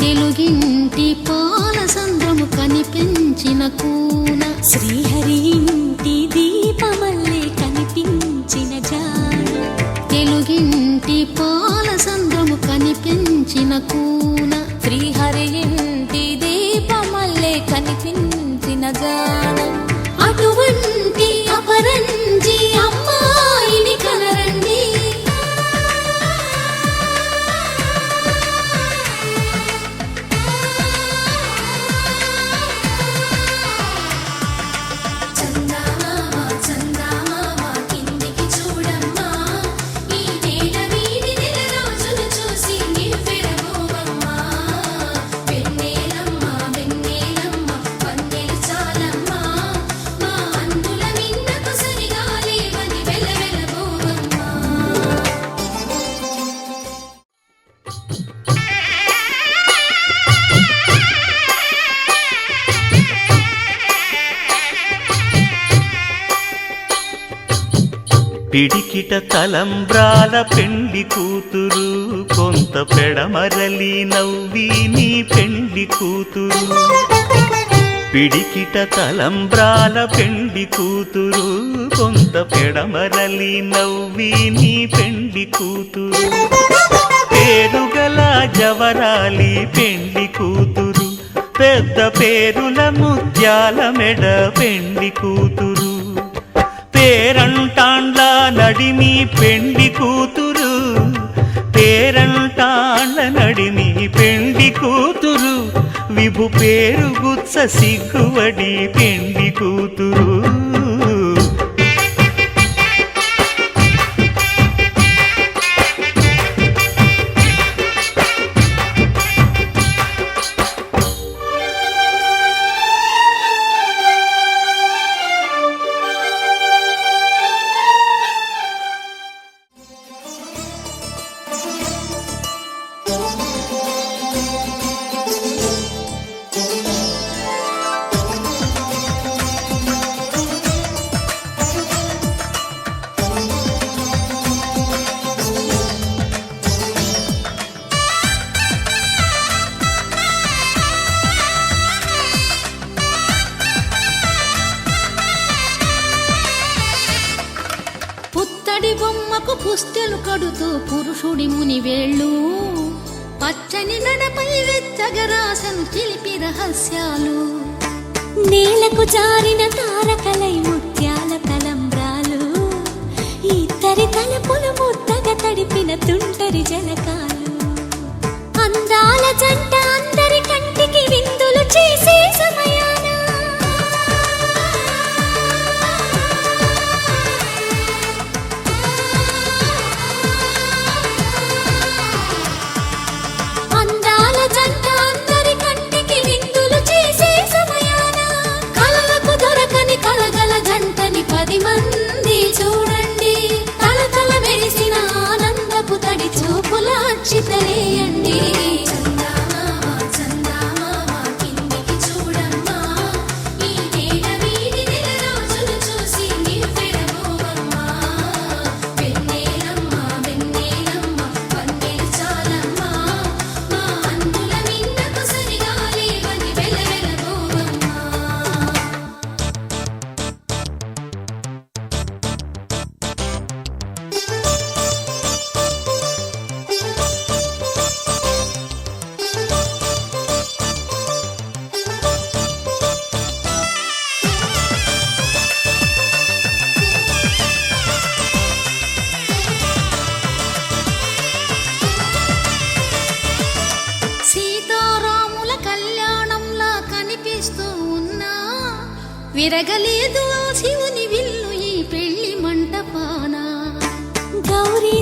తెలుగింటి పాల సంద్రము కనిపించిన కూన శ్రీహరి ఇంటి దీపమల్లే కనిపించిన జాడ తెలుగింటి పాల సంద్రము కనిపించిన కూన శ్రీహరి ఇంటి దీపమల్లే కనిపించిన జాడ అటువంటి అపరంజి అమ్మాయిని కనరండి పిడికిట తలంబ్రాల పెండ్లి కూతురు కొంత పెడమరలి నవ్వి నీ పెండ్లి కూతురు పిడికిట తలంబ్రాల పెండ్లి కూతురు కొంత పెడమరలి నవ్వి నీ పెండ్లి కూతురు పేరుగల జవరాలి పెండ్లి కూతురు పెద్ద పేరుల ముత్యాల మెడ పెండ్లి కూతురు పేరంటాండ్ల నడిమి పెండ్లి కూతురు పేరంటాండ్ల నడిమి పెండ్లి కూతురు విభు పేరు గుత్స సిగ్గువడి పెండ్లి కూతురు పుత్తడి బొమ్మకు పుస్తెలు కడుతూ పురుషుడి ముని వేళ్ళు పచ్చని నడపై వెచ్చగరాసను చిలిపి రహస్యాలు నేలకు జారిన తారకలై ముత్యాల తలంబ్రాలు ఇద్దరి తలపులు ముద్దగా తడిపిన తుంటరి జలకాలు అందాల జంట అందరి కంటికి విందులు చేసే సమయాన అందాల జంట అందరి కంటికి విందులు చేసే సమయాన కలలకు దొరకని కలగల జంటని 10 మంది చూడండి తలతల మెరిసిన ఆనందపు తడి చూపుల అచ్చితలేయండి సీతారాముల కళ్యాణంలా కనిపిస్తూ ఉన్నా విరగలేదు శివుని విల్లు ఈ పెళ్లి మంటపాన గౌరీ